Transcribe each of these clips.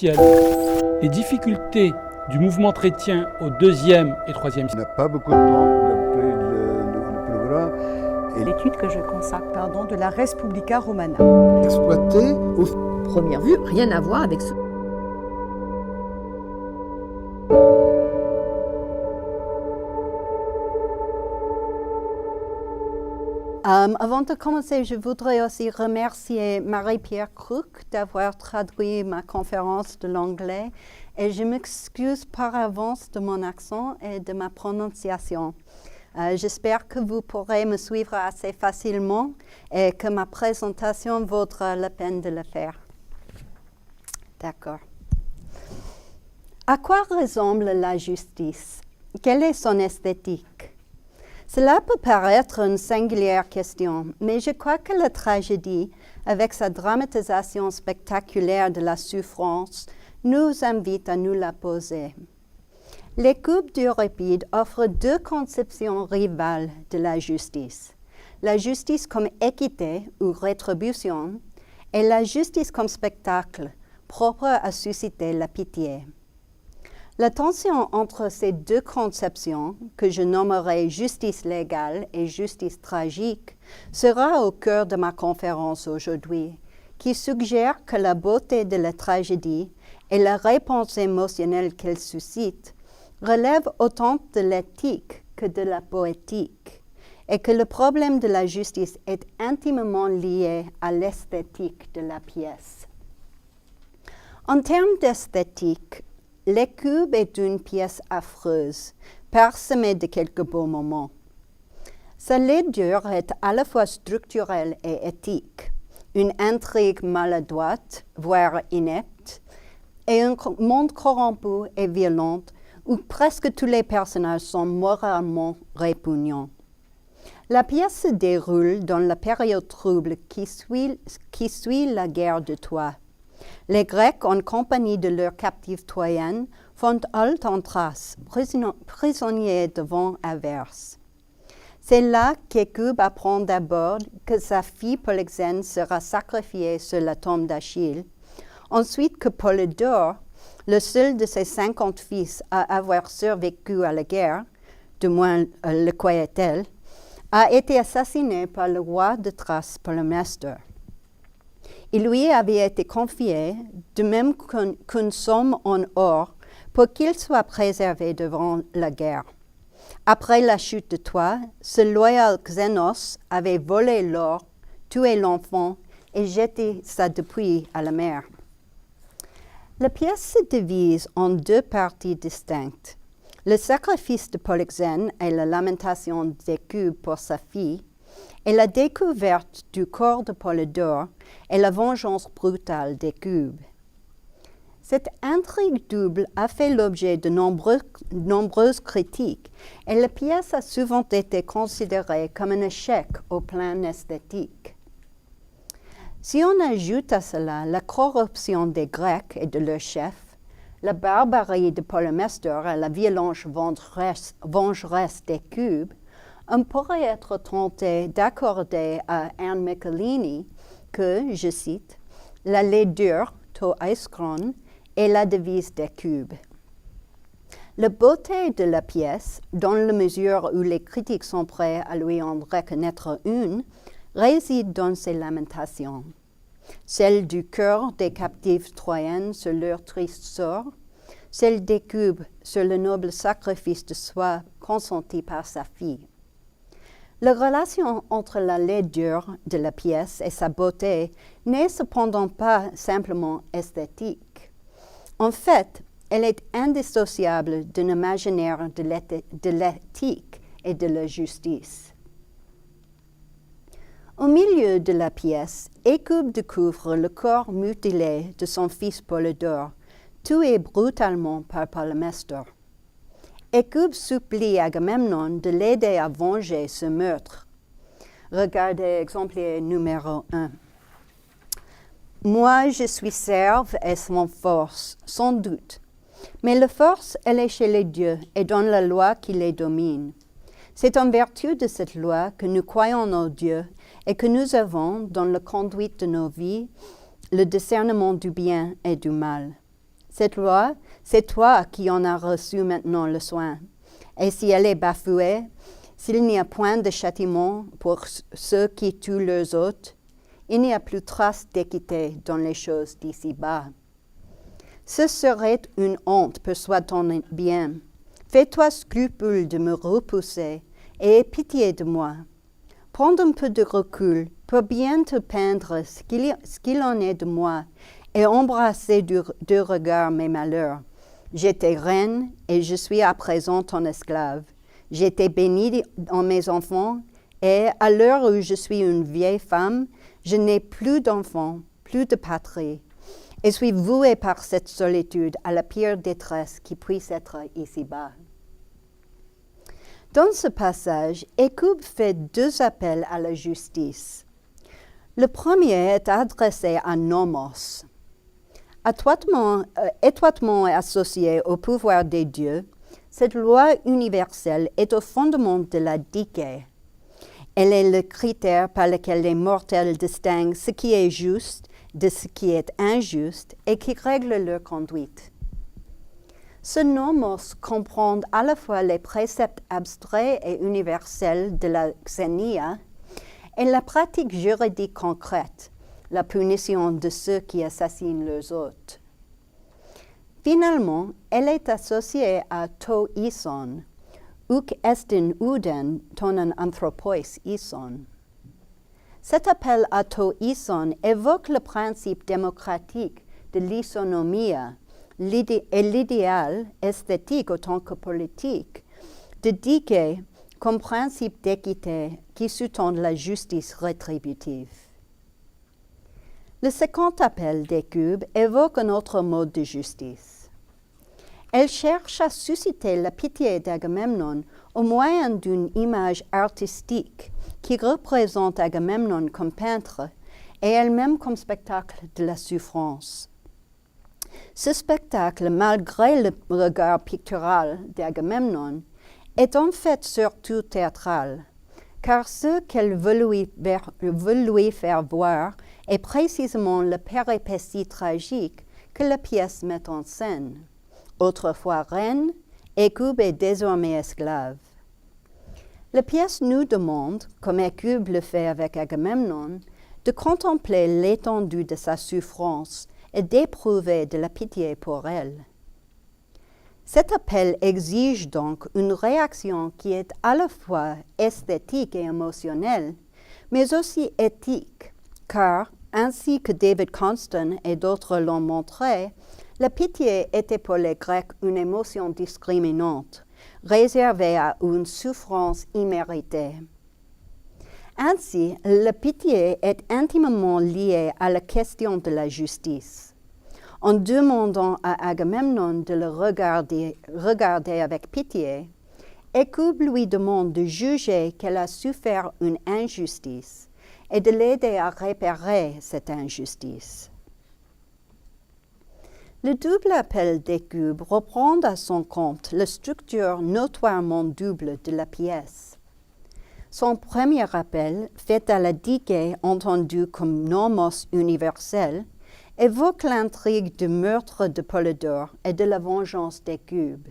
essentiel. Les difficultés du mouvement chrétien au IIe et IIIe siècle. On n'a pas beaucoup de temps d'appeler le programme. L'étude que je consacre, de la Res Publica Romana. Exploiter au première vue, rien à voir avec ce. Avant de commencer, je voudrais aussi remercier Marie-Pierre Crook d'avoir traduit ma conférence de l'anglais et je m'excuse par avance de mon accent et de ma prononciation. J'espère que vous pourrez me suivre assez facilement et que ma présentation vaudra la peine de le faire. D'accord. À quoi ressemble la justice? Quelle est son esthétique? Cela peut paraître une singulière question, mais je crois que la tragédie, avec sa dramatisation spectaculaire de la souffrance, nous invite à nous la poser. Les coupes d'Euripide offrent deux conceptions rivales de la justice. La justice comme équité ou rétribution et la justice comme spectacle, propre à susciter la pitié. La tension entre ces deux conceptions, que je nommerai justice légale et justice tragique, sera au cœur de ma conférence aujourd'hui, qui suggère que la beauté de la tragédie et la réponse émotionnelle qu'elle suscite relèvent autant de l'éthique que de la poétique, et que le problème de la justice est intimement lié à l'esthétique de la pièce. En termes d'esthétique, L'Écube est une pièce affreuse, parsemée de quelques beaux moments. Sa laideur est à la fois structurelle et éthique, une intrigue maladroite, voire inepte, et un monde corrompu et violent où presque tous les personnages sont moralement répugnants. La pièce se déroule dans la période trouble qui suit la guerre de Troie. Les Grecs, en compagnie de leurs captifs troyens, font halte en Thrace, prisonniers de vent adverse. C'est là qu'Écube apprend d'abord que sa fille Polyxène sera sacrifiée sur la tombe d'Achille, ensuite que Polydore, le seul de ses 50 fils à avoir survécu à la guerre, du moins le croyait-elle, a été assassiné par le roi de Thrace, Polymestor. Il lui avait été confié, de même qu'une somme en or, pour qu'il soit préservé devant la guerre. Après la chute de Troie, ce loyal Xénos avait volé l'or, tué l'enfant et jeté sa dépouille à la mer. La pièce se divise en deux parties distinctes. Le sacrifice de Polyxène et la lamentation d'Écube pour sa fille, et la découverte du corps de Polydore et la vengeance brutale d'Écube. Cette intrigue double a fait l'objet de nombreuses critiques et la pièce a souvent été considérée comme un échec au plan esthétique. Si on ajoute à cela la corruption des Grecs et de leurs chefs, la barbarie de Polymestor et la violence vengeresse d'Écube, on pourrait être tenté d'accorder à Anne Michelini que, je cite, « la laideur, to aiskron, est la devise d'Écube ». La beauté de la pièce, dans la mesure où les critiques sont prêts à lui en reconnaître une, réside dans ses lamentations. Celle du cœur des captifs troyens sur leur triste sort, celle d'Écube sur le noble sacrifice de soi consenti par sa fille. La relation entre la laideur de la pièce et sa beauté n'est cependant pas simplement esthétique. En fait, elle est indissociable d'un imaginaire de l'éthique et de la justice. Au milieu de la pièce, Écube découvre le corps mutilé de son fils Polydore, tué brutalement par Polymestor. Écube supplie Agamemnon de l'aider à venger ce meurtre. Regardez exemplaire numéro 1. « Moi, je suis serve et sans force, sans doute. Mais la force, elle est chez les dieux et dans la loi qui les domine. C'est en vertu de cette loi que nous croyons nos dieux et que nous avons, dans la conduite de nos vies, le discernement du bien et du mal. Cette loi, c'est toi qui en as reçu maintenant le soin. Et si elle est bafouée, s'il n'y a point de châtiment pour ceux qui tuent leurs hôtes, il n'y a plus trace d'équité dans les choses d'ici-bas. Ce serait une honte pour soi ton bien. Fais-toi scrupule de me repousser et aie pitié de moi. Prends un peu de recul pour bien te peindre ce qu'il en est de moi et embrasser de regard mes malheurs. J'étais reine et je suis à présent ton esclave. J'étais bénie en mes enfants et à l'heure où je suis une vieille femme, je n'ai plus d'enfants, plus de patrie et suis vouée par cette solitude à la pire détresse qui puisse être ici-bas. Dans ce passage, Écoube fait deux appels à la justice. Le premier est adressé à Nomos. Étroitement associée au pouvoir des dieux, cette loi universelle est au fondement de la dike. Elle est le critère par lequel les mortels distinguent ce qui est juste de ce qui est injuste et qui règle leur conduite. Ce nomos comprend à la fois les préceptes abstraits et universels de la xénia et la pratique juridique concrète, la punition de ceux qui assassinent leurs hôtes. Finalement, elle est associée à to ison, uk estin uden tonen anthropois ison. Cet appel à to ison évoque le principe démocratique de l'isonomia et l'idéal esthétique autant que politique de dike comme principe d'équité qui sous-tend la justice rétributive. Le second appel d'Écoube évoque un autre mode de justice. Elle cherche à susciter la pitié d'Agamemnon au moyen d'une image artistique qui représente Agamemnon comme peintre et elle-même comme spectacle de la souffrance. Ce spectacle, malgré le regard pictural d'Agamemnon, est en fait surtout théâtral, car ce qu'elle veut lui faire voir est précisément la péripétie tragique que la pièce met en scène. Autrefois reine, Écoube est désormais esclave. La pièce nous demande, comme Écoube le fait avec Agamemnon, de contempler l'étendue de sa souffrance et d'éprouver de la pitié pour elle. Cet appel exige donc une réaction qui est à la fois esthétique et émotionnelle, mais aussi éthique, car, ainsi que David Constant et d'autres l'ont montré, la pitié était pour les Grecs une émotion discriminante, réservée à une souffrance imméritée. Ainsi, la pitié est intimement liée à la question de la justice. En demandant à Agamemnon de le regarder avec pitié, Écoube lui demande de juger qu'elle a souffert une injustice et de l'aider à réparer cette injustice. Le double appel d'Écoube reprend à son compte la structure notoirement double de la pièce. Son premier appel, fait à la dike entendu comme nomos universel, évoque l'intrigue du meurtre de Polydore et de la vengeance d'Écoube.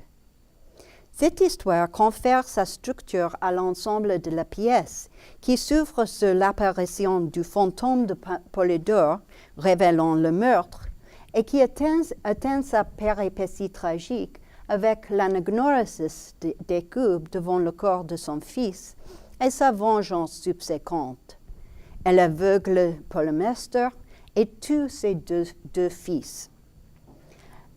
Cette histoire confère sa structure à l'ensemble de la pièce, qui s'ouvre sur l'apparition du fantôme de Polydore, révélant le meurtre, et qui atteint sa péripétie tragique avec l'anagnoresis d'Écoube devant le corps de son fils et sa vengeance subséquente. Elle aveugle Polymestor et tue ses deux fils.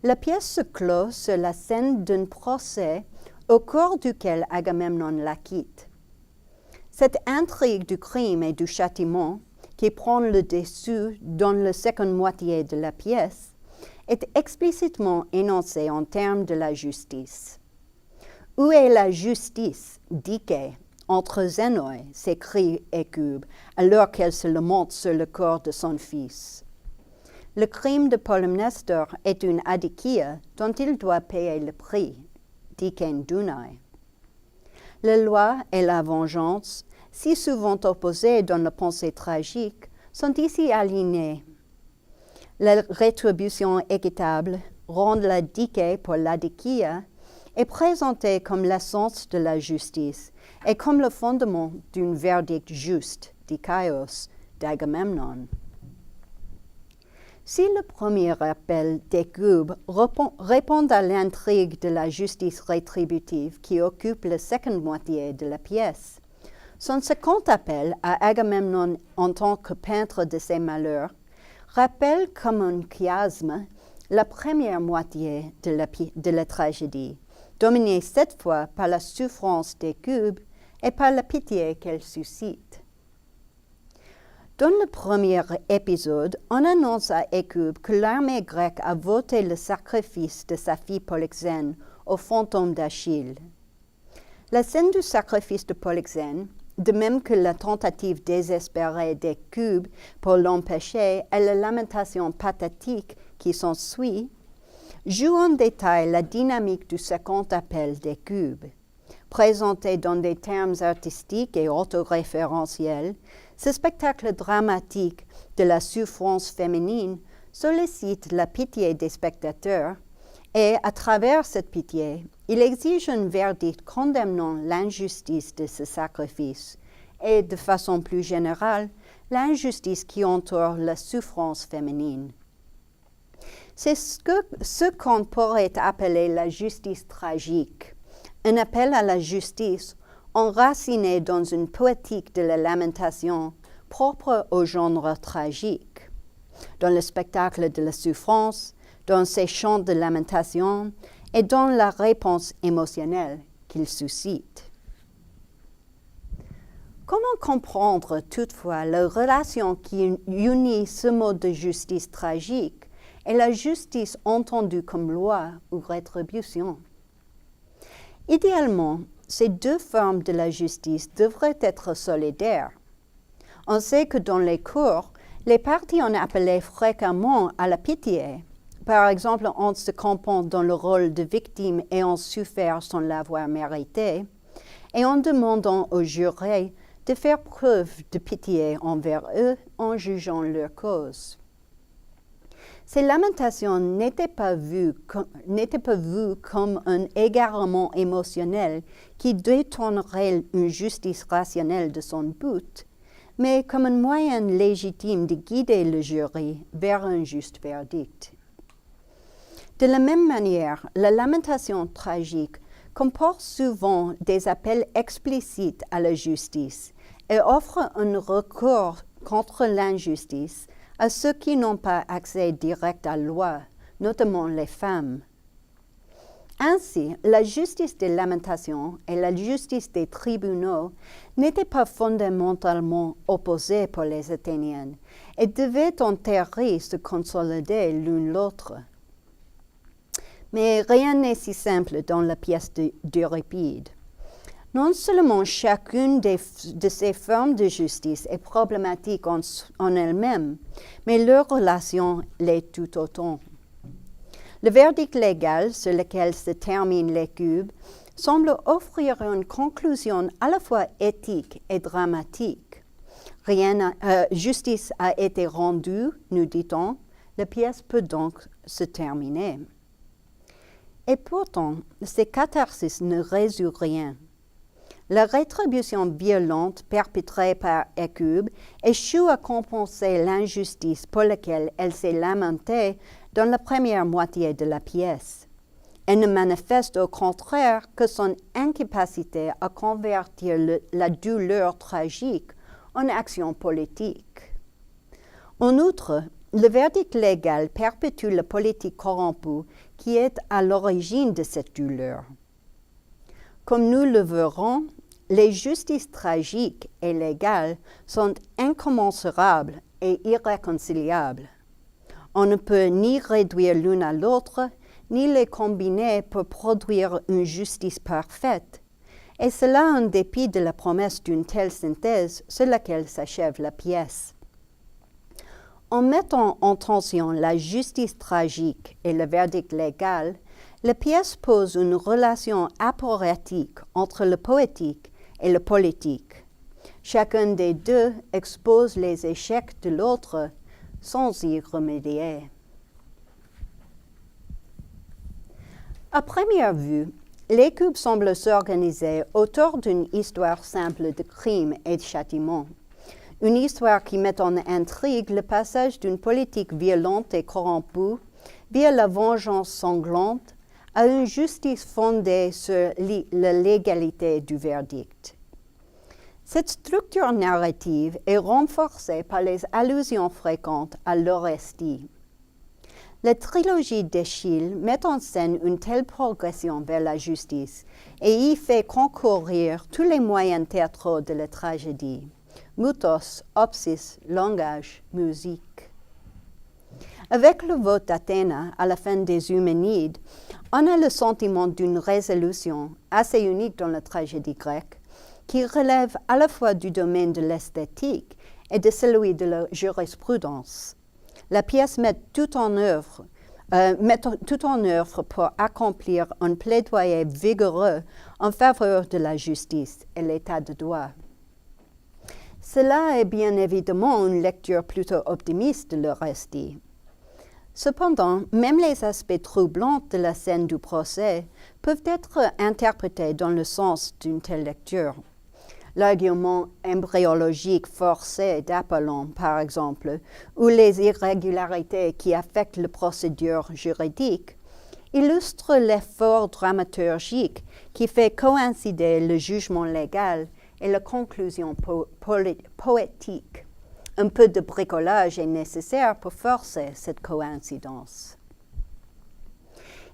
La pièce se clôt sur la scène d'un procès au cours duquel Agamemnon la quitte. Cette intrigue du crime et du châtiment, qui prend le dessus dans la seconde moitié de la pièce, est explicitement énoncée en termes de la justice. Où est la justice, dike, entre Zénoï, s'écrie Écoube, alors qu'elle se lamente sur le corps de son fils. Le crime de Polymnestor est une adikia dont il doit payer le prix, diken dunai. La loi et la vengeance, si souvent opposées dans la pensée tragique, sont ici alignées. La rétribution équitable rendre la dike pour la dikia, est présenté comme l'essence de la justice et comme le fondement d'un verdict juste, dikaios, d'Agamemnon. Si le premier appel d'Hécube répond à l'intrigue de la justice rétributive qui occupe la seconde moitié de la pièce, son second appel à Agamemnon en tant que peintre de ses malheurs rappelle comme un chiasme la première moitié de la tragédie, dominée cette fois par la souffrance d'Hécube et par la pitié qu'elle suscite. Dans le premier épisode, on annonce à Hécube que l'armée grecque a voté le sacrifice de sa fille Polyxène au fantôme d'Achille. La scène du sacrifice de Polyxène, de même que la tentative désespérée d'Hécube pour l'empêcher et la lamentation pathétique qui s'ensuit, joue en détail la dynamique du second appel d'Hécube. Présenté dans des termes artistiques et autoréférentiels, ce spectacle dramatique de la souffrance féminine sollicite la pitié des spectateurs et, à travers cette pitié, il exige un verdict condamnant l'injustice de ce sacrifice et, de façon plus générale, l'injustice qui entoure la souffrance féminine. C'est ce qu'on pourrait appeler la justice tragique, un appel à la justice enraciné dans une poétique de la lamentation propre au genre tragique. Dans le spectacle de la souffrance, dans ses chants de lamentation et dans la réponse émotionnelle qu'il suscite. Comment comprendre toutefois la relation qui unit ce mode de justice tragique et la justice entendue comme loi ou rétribution? Idéalement, ces deux formes de la justice devraient être solidaires. On sait que dans les cours, les parties en appelaient fréquemment à la pitié, par exemple en se campant dans le rôle de victime ayant souffert sans l'avoir mérité, et en demandant aux jurés de faire preuve de pitié envers eux en jugeant leur cause. Ces lamentations n'étaient pas vues comme un égarement émotionnel qui détournerait une justice rationnelle de son but, mais comme un moyen légitime de guider le jury vers un juste verdict. De la même manière, la lamentation tragique comporte souvent des appels explicites à la justice et offre un recours contre l'injustice à ceux qui n'ont pas accès direct à la loi, notamment les femmes. Ainsi, la justice des lamentations et la justice des tribunaux n'étaient pas fondamentalement opposées pour les Athéniennes et devaient en théorie se consolider l'une l'autre. Mais rien n'est si simple dans la pièce d'Euripide. Non seulement chacune de ces formes de justice est problématique en elle-même, mais leur relation l'est tout autant. Le verdict légal sur lequel se termine l'Hécube semble offrir une conclusion à la fois éthique et dramatique. Justice a été rendue, nous dit-on, la pièce peut donc se terminer. Et pourtant, ces catharsis ne résout rien. La rétribution violente perpétrée par Hécube échoue à compenser l'injustice pour laquelle elle s'est lamentée dans la première moitié de la pièce. Elle ne manifeste au contraire que son incapacité à convertir la douleur tragique en action politique. En outre, le verdict légal perpétue la politique corrompue qui est à l'origine de cette douleur. Comme nous le verrons, les justices tragiques et légales sont incommensurables et irréconciliables. On ne peut ni réduire l'une à l'autre, ni les combiner pour produire une justice parfaite, et cela en dépit de la promesse d'une telle synthèse sur laquelle s'achève la pièce. En mettant en tension la justice tragique et le verdict légal, la pièce pose une relation aporéatique entre le poétique et le politique. Chacun des deux expose les échecs de l'autre sans y remédier. À première vue, les cubes semblent s'organiser autour d'une histoire simple de crime et de châtiment. Une histoire qui met en intrigue le passage d'une politique violente et corrompue via la vengeance sanglante à une justice fondée sur la légalité du verdict. Cette structure narrative est renforcée par les allusions fréquentes à l'Orestie. La trilogie d'Eschyle met en scène une telle progression vers la justice et y fait concourir tous les moyens théâtraux de la tragédie: mythos, opsis, langage, musique. Avec le vote d'Athéna à la fin des Euménides, on a le sentiment d'une résolution assez unique dans la tragédie grecque, qui relève à la fois du domaine de l'esthétique et de celui de la jurisprudence. La pièce met tout en œuvre pour accomplir un plaidoyer vigoureux en faveur de la justice et l'état de droit. Cela est bien évidemment une lecture plutôt optimiste de l'Orestie. Cependant, même les aspects troublants de la scène du procès peuvent être interprétés dans le sens d'une telle lecture. L'argument embryologique forcé d'Apollon, par exemple, ou les irrégularités qui affectent la procédure juridique, illustrent l'effort dramaturgique qui fait coïncider le jugement légal et la conclusion poétique. Un peu de bricolage est nécessaire pour forcer cette coïncidence.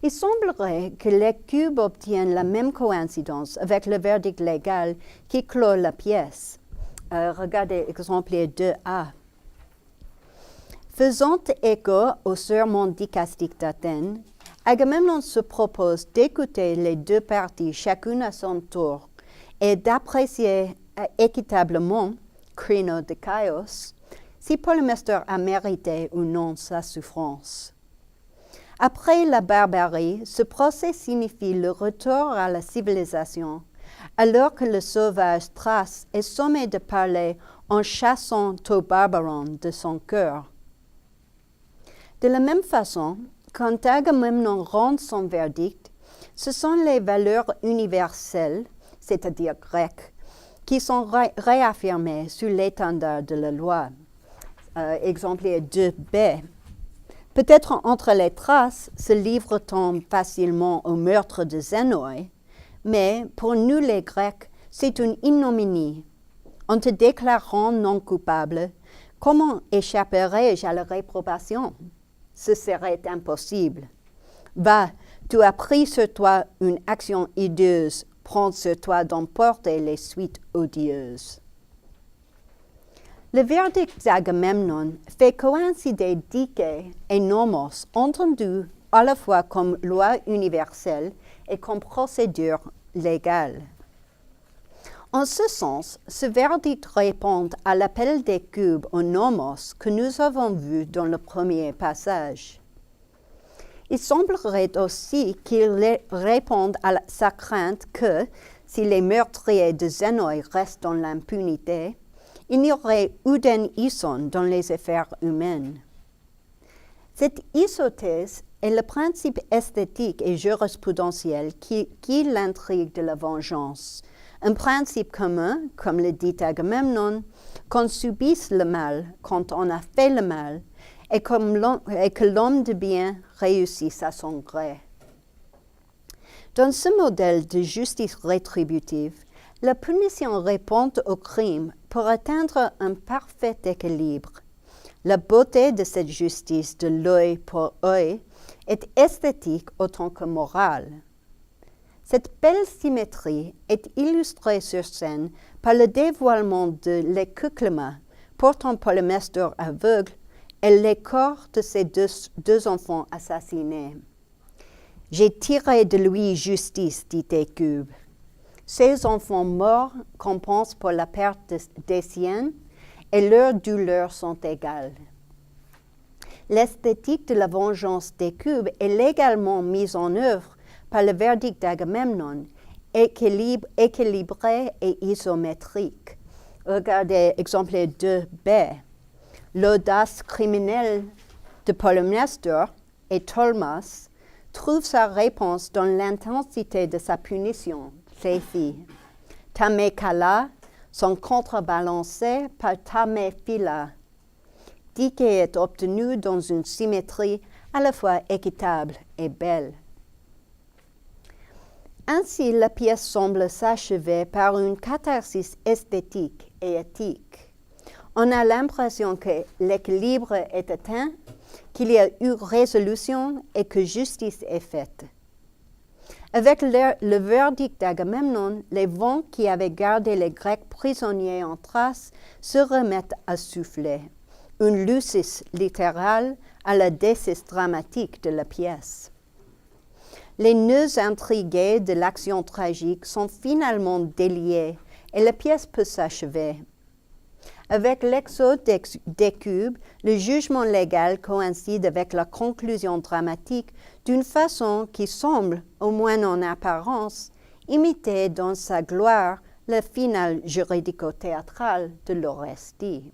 Il semblerait que les cubes obtiennent la même coïncidence avec le verdict légal qui clôt la pièce. Regardez exemplaire 2a. Faisant écho au sermon dicastique d'Athènes, Agamemnon se propose d'écouter les deux parties chacune à son tour et d'apprécier équitablement, crino de Chios, si Polymestor a mérité ou non sa souffrance. Après la barbarie, ce procès signifie le retour à la civilisation, alors que le sauvage Thrace est sommé de parler en chassant tout barbaron de son cœur. De la même façon, quand Agamemnon rend son verdict, ce sont les valeurs universelles, c'est-à-dire grecques, qui sont réaffirmées sous l'étendard de la loi. Exemplaire 2b. Peut-être entre les Thraces se livre-t-on facilement au meurtre de Zénoï, mais pour nous les Grecs, c'est une ignominie. En te déclarant non coupable, comment échapperais-je à la réprobation? Ce serait impossible. Va, tu as pris sur toi une action hideuse, prends sur toi d'en porter les suites odieuses. Le verdict d'Agamemnon fait coïncider Dike et Nomos, entendus à la fois comme loi universelle et comme procédure légale. En ce sens, ce verdict répond à l'appel des cubes au Nomos que nous avons vu dans le premier passage. Il semblerait aussi qu'il réponde à sa crainte que, si les meurtriers de Zénoï restent dans l'impunité, il n'y aurait uden ison dans les affaires humaines. Cette hypothèse est le principe esthétique et jurisprudentiel qui l'intrigue de la vengeance, un principe commun, comme le dit Agamemnon, qu'on subisse le mal quand on a fait le mal et que l'homme de bien réussisse à son gré. Dans ce modèle de justice rétributive, la punition répond au crime pour atteindre un parfait équilibre. La beauté de cette justice de l'œil pour œil est esthétique autant que morale. Cette belle symétrie est illustrée sur scène par le dévoilement de l'écuclema portant Polymestor aveugle et les corps de ses deux enfants assassinés. « J'ai tiré de lui justice, dit Hécube. Ces enfants morts compensent pour la perte des siens et leurs douleurs sont égales. » L'esthétique de la vengeance d'Hécube est légalement mise en œuvre par le verdict d'Agamemnon, équilibré et isométrique. Regardez exemplaire 2b. L'audace criminelle de Polymestor et Tolmas trouve sa réponse dans l'intensité de sa punition, Lethi. Tamekala sont contrebalancés par Tamefila. Dike est obtenu dans une symétrie à la fois équitable et belle. Ainsi, la pièce semble s'achever par une catharsis esthétique et éthique. On a l'impression que l'équilibre est atteint, qu'il y a eu résolution et que justice est faite. Avec le verdict d'Agamemnon, les vents qui avaient gardé les Grecs prisonniers en Thrace se remettent à souffler. Une lucis littérale à la décis dramatique de la pièce. Les nœuds intrigués de l'action tragique sont finalement déliés et la pièce peut s'achever. Avec l'exode d'Écube, le jugement légal coïncide avec la conclusion dramatique d'une façon qui semble, au moins en apparence, imiter dans sa gloire le finale juridico-théâtral de l'Orestie.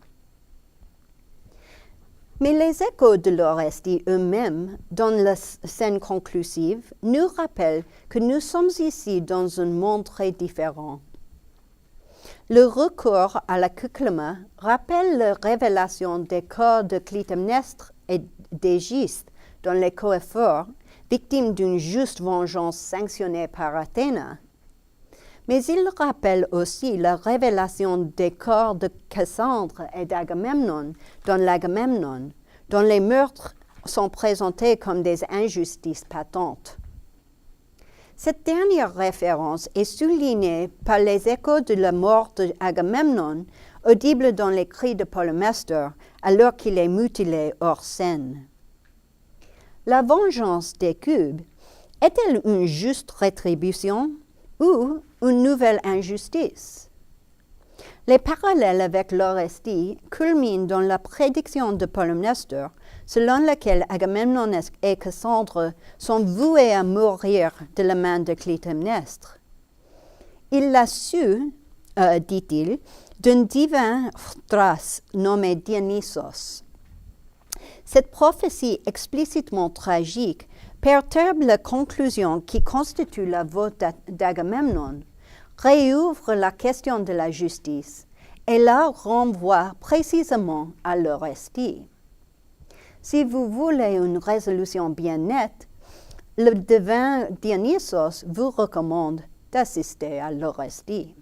Mais les échos de l'Orestie eux-mêmes, dans la scène conclusive, nous rappellent que nous sommes ici dans un monde très différent. Le recours à la Kyklema rappelle la révélation des corps de Clytemnestre et d'Égiste dans les Coëphores, victimes d'une juste vengeance sanctionnée par Athéna. Mais il rappelle aussi la révélation des corps de Cassandre et d'Agamemnon dans l'Agamemnon, dont les meurtres sont présentés comme des injustices patentes. Cette dernière référence est soulignée par les échos de la mort d'Agamemnon, audibles dans les cris de Polymestor, alors qu'il est mutilé hors scène. La vengeance d'Écube est-elle une juste rétribution ou une nouvelle injustice? Les parallèles avec l'Orestie culminent dans la prédiction de Polymestor, selon laquelle Agamemnon et Cassandre sont voués à mourir de la main de Clytemnestre. Il l'a su, dit-il, d'un divin Thrace nommé Dionysos. Cette prophétie explicitement tragique perturbe la conclusion qui constitue la vote d'Agamemnon, réouvre la question de la justice et la renvoie précisément à l'Orestie. Si vous voulez une résolution bien nette, le divin Dionysos vous recommande d'assister à l'Orestie.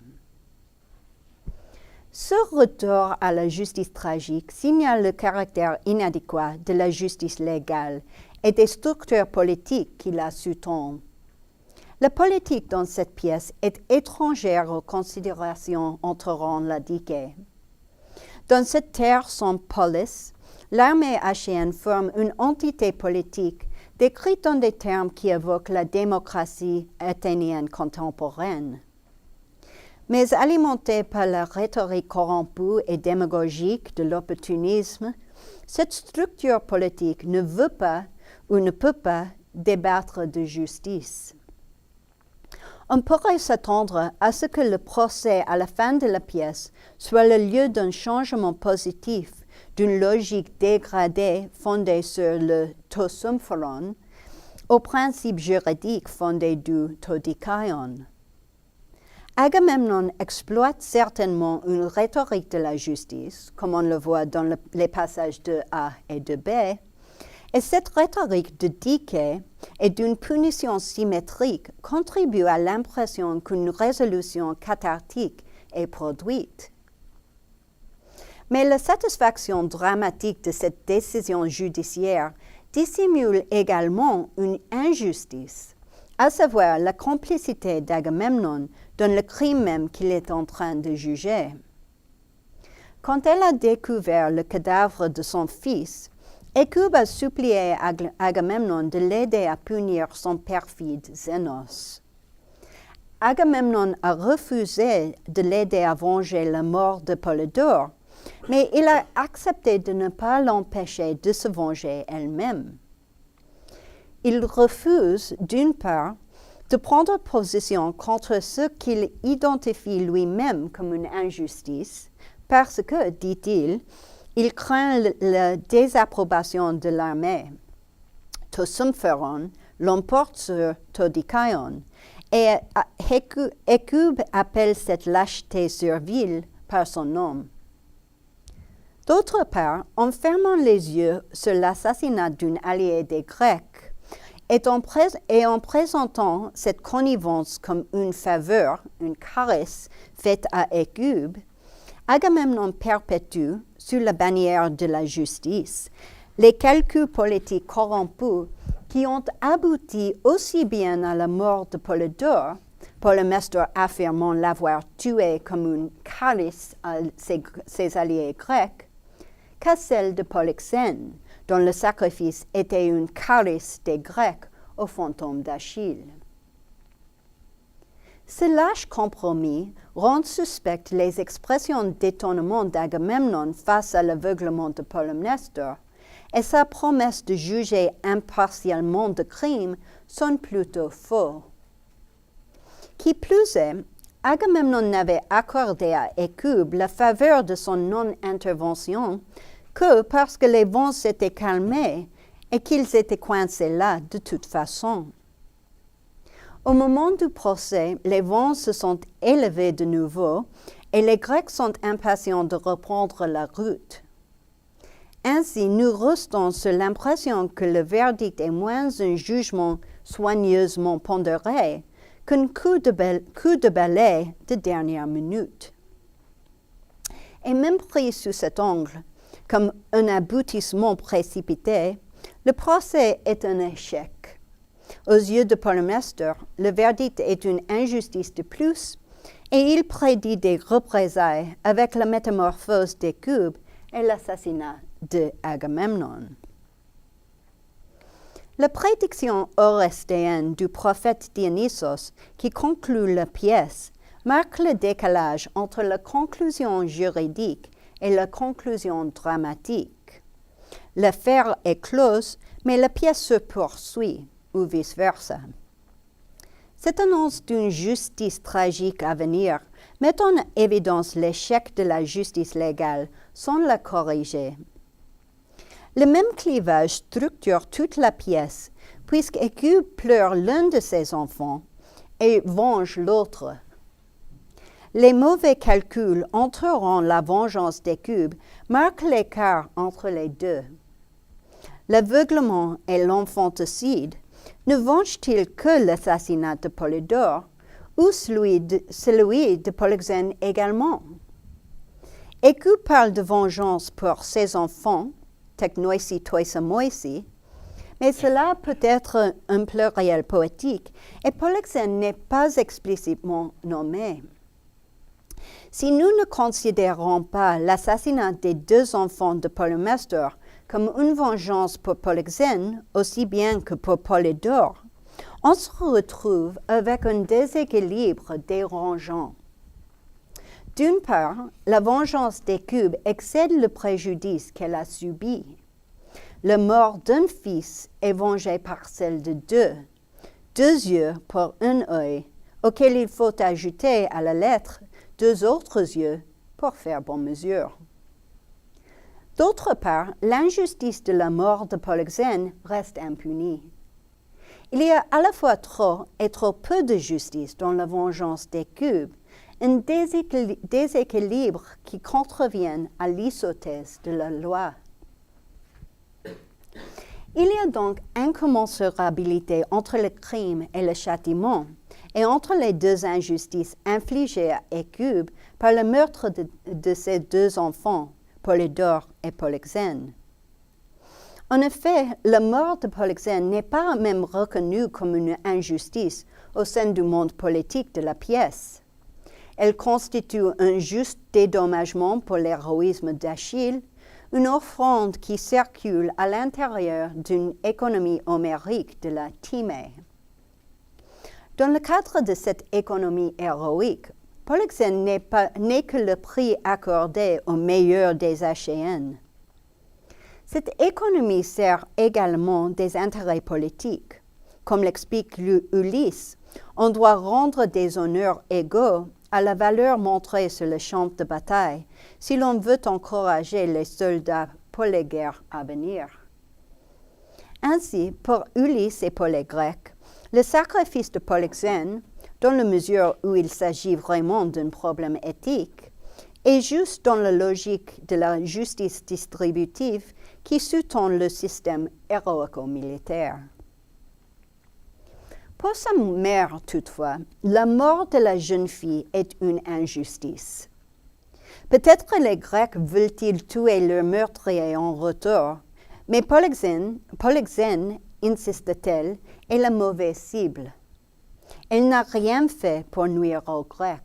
Ce retour à la justice tragique signale le caractère inadéquat de la justice légale et des structures politiques qui la sous-tendent. La politique dans cette pièce est étrangère aux considérations entourant la Dike. Dans cette terre sans polis, l'armée achéenne forme une entité politique décrite dans des termes qui évoquent la démocratie athénienne contemporaine. Mais alimentée par la rhétorique corrompue et démagogique de l'opportunisme, cette structure politique ne veut pas ou ne peut pas débattre de justice. On pourrait s'attendre à ce que le procès à la fin de la pièce soit le lieu d'un changement positif, d'une logique dégradée fondée sur le to symphoron, au principe juridique fondé du to dikaion. Agamemnon exploite certainement une rhétorique de la justice, comme on le voit dans les passages de A et de B, et cette rhétorique de Dike et d'une punition symétrique contribue à l'impression qu'une résolution cathartique est produite. Mais la satisfaction dramatique de cette décision judiciaire dissimule également une injustice, à savoir la complicité d'Agamemnon dans le crime même qu'il est en train de juger. Quand elle a découvert le cadavre de son fils, Écube a supplié Agamemnon de l'aider à punir son perfide Zénos. Agamemnon a refusé de l'aider à venger la mort de Polydore, mais il a accepté de ne pas l'empêcher de se venger elle-même. Il refuse, d'une part, de prendre position contre ce qu'il identifie lui-même comme une injustice, parce que, dit-il, il craint la désapprobation de l'armée. To symphoron l'emporte sur Todikaon, et Hécube appelle cette lâcheté servile par son nom. D'autre part, en fermant les yeux sur l'assassinat d'une alliée des Grecs et en présentant cette connivence comme une faveur, une caresse faite à Hécube, Agamemnon perpétue, sous la bannière de la justice, les calculs politiques corrompus qui ont abouti aussi bien à la mort de Polydore, Polymestor affirmant l'avoir tué comme une calice à ses alliés grecs, qu'à celle de Polyxène, dont le sacrifice était une calice des Grecs au fantôme d'Achille. Ce lâche compromis rend suspectes les expressions d'étonnement d'Agamemnon face à l'aveuglement de Polymestor, et sa promesse de juger impartialement de crimes sonne plutôt faux. Qui plus est, Agamemnon n'avait accordé à Hécube la faveur de son non-intervention que parce que les vents s'étaient calmés et qu'ils étaient coincés là de toute façon. Au moment du procès, les vents se sont élevés de nouveau et les Grecs sont impatients de reprendre la route. Ainsi, nous restons sur l'impression que le verdict est moins un jugement soigneusement pondéré qu'un coup de balai de dernière minute. Et même pris sous cet angle, comme un aboutissement précipité, le procès est un échec. Aux yeux de Polymestor, le verdict est une injustice de plus, et il prédit des représailles avec la métamorphose d'Hécube et l'assassinat de Agamemnon. La prédiction orestéenne du prophète Dionysos qui conclut la pièce marque le décalage entre la conclusion juridique et la conclusion dramatique. L'affaire est close, mais la pièce se poursuit, ou vice-versa. Cette annonce d'une justice tragique à venir met en évidence l'échec de la justice légale sans la corriger. Le même clivage structure toute la pièce, puisqu'Hécube pleure l'un de ses enfants et venge l'autre. Les mauvais calculs entourant la vengeance d'Hécube marquent l'écart entre les deux. L'aveuglement et l'enfanticide ne vengent-ils que l'assassinat de Polydore ou celui de Polyxène également? Hécube parle de vengeance pour ses enfants, teknoisi toisa moisi, mais cela peut être un pluriel poétique et Polyxène n'est pas explicitement nommé. Si nous ne considérons pas l'assassinat des deux enfants de Polymestor comme une vengeance pour Polyxène aussi bien que pour Polydore, on se retrouve avec un déséquilibre dérangeant. D'une part, la vengeance d'Hécube excède le préjudice qu'elle a subi. La mort d'un fils est vengée par celle de deux yeux pour un œil, auquel il faut ajouter à la lettre deux autres yeux pour faire bonne mesure. D'autre part, l'injustice de la mort de Polyxène reste impunie. Il y a à la fois trop et trop peu de justice dans la vengeance d'Hécube, un déséquilibre qui contrevient à l'issothèse de la loi. Il y a donc incommensurabilité entre le crime et le châtiment, et entre les deux injustices infligées à Hécube par le meurtre de ses deux enfants, Polydore et Polyxène. En effet, la mort de Polyxène n'est pas même reconnue comme une injustice au sein du monde politique de la pièce. Elle constitue un juste dédommagement pour l'héroïsme d'Achille, une offrande qui circule à l'intérieur d'une économie homérique de la Timée. Dans le cadre de cette économie héroïque, Polyxène n'est que le prix accordé au meilleur des Achéennes. Cette économie sert également des intérêts politiques. Comme l'explique Ulysse, on doit rendre des honneurs égaux à la valeur montrée sur le champ de bataille si l'on veut encourager les soldats pour les guerres à venir. Ainsi, pour Ulysse et pour les Grecs, le sacrifice de Polyxène, dans la mesure où il s'agit vraiment d'un problème éthique, est juste dans la logique de la justice distributive qui sous-tend le système héroïco-militaire. Pour sa mère, toutefois, la mort de la jeune fille est une injustice. Peut-être les Grecs veulent-ils tuer leur meurtrier en retour, mais Polyxène, insiste-t-elle, est la mauvaise cible. Elle n'a rien fait pour nuire aux Grecs.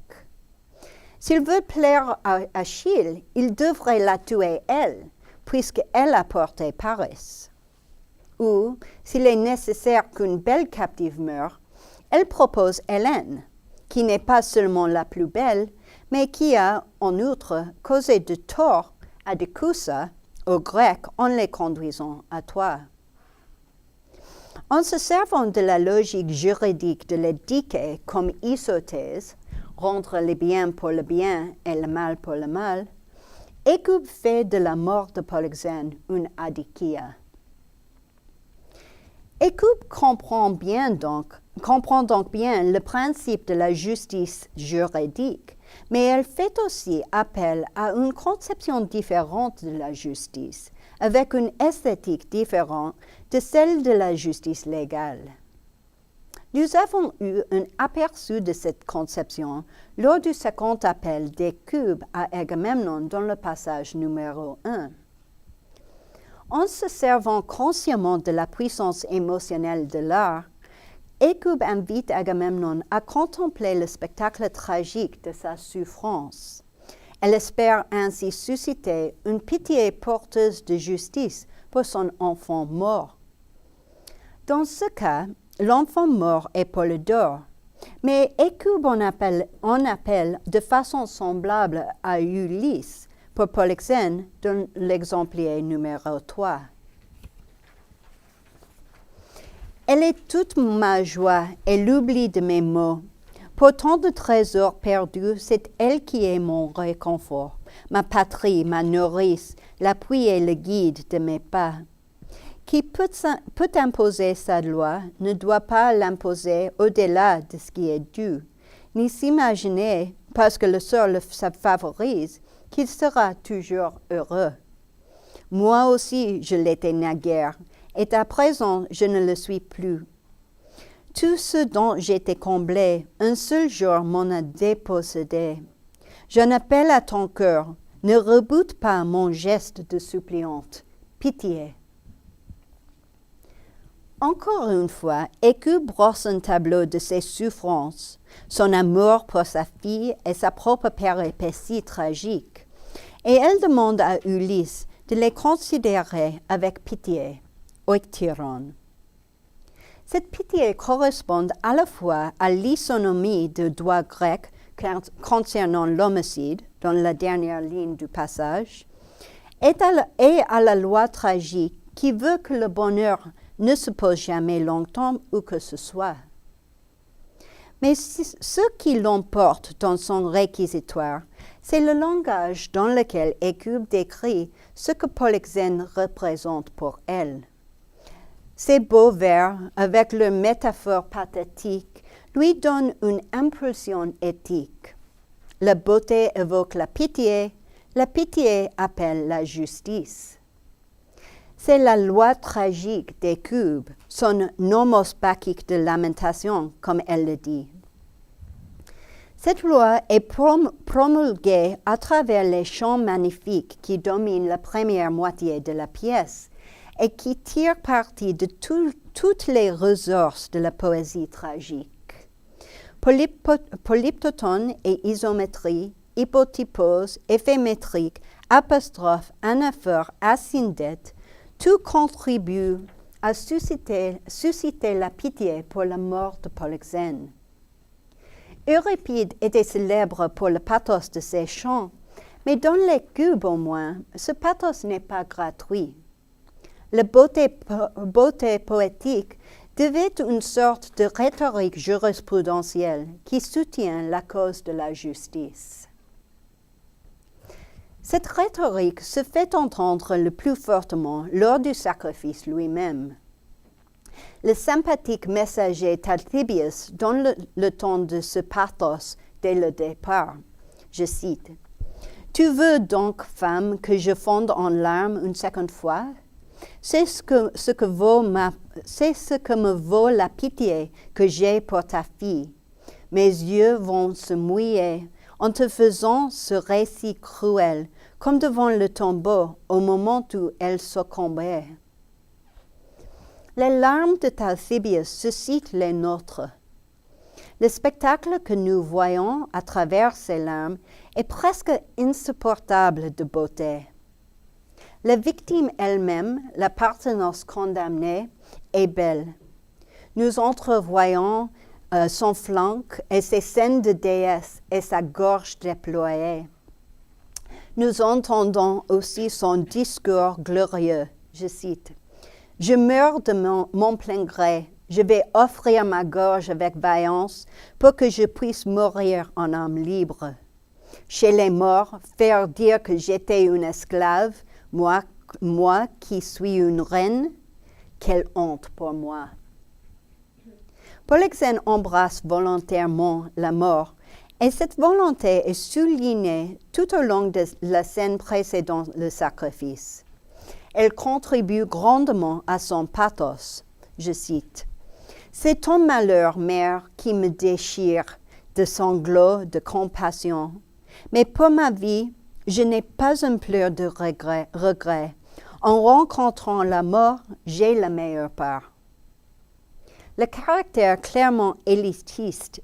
S'il veut plaire à Achille, il devrait la tuer elle, puisqu'elle a porté paresse. Ou, s'il est nécessaire qu'une belle captive meure, elle propose Hélène, qui n'est pas seulement la plus belle, mais qui a, en outre, causé de tort à Decousa, aux Grecs, en les conduisant à Troie. En se servant de la logique juridique de l'édiquer comme isothèse, rendre le bien pour le bien et le mal pour le mal, Écube fait de la mort de Polyxène une adikia. Écube comprend donc bien le principe de la justice juridique, mais elle fait aussi appel à une conception différente de la justice, avec une esthétique différente de celle de la justice légale. Nous avons eu un aperçu de cette conception lors du second appel d'Écube à Agamemnon dans le passage numéro 1. En se servant consciemment de la puissance émotionnelle de l'art, Écube invite Agamemnon à contempler le spectacle tragique de sa souffrance. Elle espère ainsi susciter une pitié porteuse de justice pour son enfant mort. Dans ce cas, l'enfant mort est Polydore, mais Écube en appelle de façon semblable à Ulysse pour Polyxène dans l'exemplier numéro 3. Elle est toute ma joie et l'oubli de mes maux. Pour tant de trésors perdus, c'est elle qui est mon réconfort, ma patrie, ma nourrice, l'appui et le guide de mes pas. Qui peut imposer sa loi ne doit pas l'imposer au-delà de ce qui est dû, ni s'imaginer, parce que le sort le favorise, qu'il sera toujours heureux. Moi aussi, je l'étais naguère, et à présent, je ne le suis plus. Tout ce dont j'étais comblé, un seul jour m'en a dépossédé. J'en appelle à ton cœur, ne reboute pas mon geste de suppliante. Pitié. Encore une fois, Écube brosse un tableau de ses souffrances, son amour pour sa fille et sa propre péripétie tragique, et elle demande à Ulysse de les considérer avec pitié, oiktyron. Cette pitié correspond à la fois à l'isonomie de droit grec concernant l'homicide, dans la dernière ligne du passage, et à la loi tragique qui veut que le bonheur ne se pose jamais longtemps où que ce soit. Mais ce qui l'emporte dans son réquisitoire, c'est le langage dans lequel Écube décrit ce que Polyxène représente pour elle. Ces beaux vers, avec leur métaphore pathétique, lui donnent une impulsion éthique. La beauté évoque la pitié appelle la justice. C'est la loi tragique d'Écube, son nomos bacchique de lamentation, comme elle le dit. Cette loi est promulguée à travers les chants magnifiques qui dominent la première moitié de la pièce et qui tirent parti de toutes les ressources de la poésie tragique. Polyptotone et isométrie, hypotypose, effet métrique, apostrophe, anaphore, asyndète, tout contribue à susciter la pitié pour la mort de Polyxène. Euripide était célèbre pour le pathos de ses chants, mais dans l'Écube au moins, ce pathos n'est pas gratuit. La beauté poétique devait une sorte de rhétorique jurisprudentielle qui soutient la cause de la justice. Cette rhétorique se fait entendre le plus fortement lors du sacrifice lui-même. Le sympathique messager Talthybius donne le ton de ce pathos dès le départ. Je cite. « Tu veux donc, femme, que je fonde en larmes une seconde fois? C'est ce que me vaut la pitié que j'ai pour ta fille. Mes yeux vont se mouiller en te faisant ce récit cruel, comme devant le tombeau au moment où elle succombait. » Les larmes de Talthybius suscitent les nôtres. Le spectacle que nous voyons à travers ces larmes est presque insupportable de beauté. La victime elle-même, l'appartenance condamnée, est belle. Nous entrevoyons son flanc et ses scènes de déesse et sa gorge déployée. Nous entendons aussi son discours glorieux. Je cite. « Je meurs de mon plein gré. Je vais offrir ma gorge avec vaillance pour que je puisse mourir en âme libre. Chez les morts, faire dire que j'étais une esclave, moi qui suis une reine, quelle honte pour moi. » Polyxène embrasse volontairement la mort, et cette volonté est soulignée tout au long de la scène précédant le sacrifice. Elle contribue grandement à son pathos. Je cite. « C'est ton malheur, mère, qui me déchire de sanglots de compassion. Mais pour ma vie, je n'ai pas un pleur de regret. En rencontrant la mort, j'ai la meilleure part. » Le caractère clairement élitiste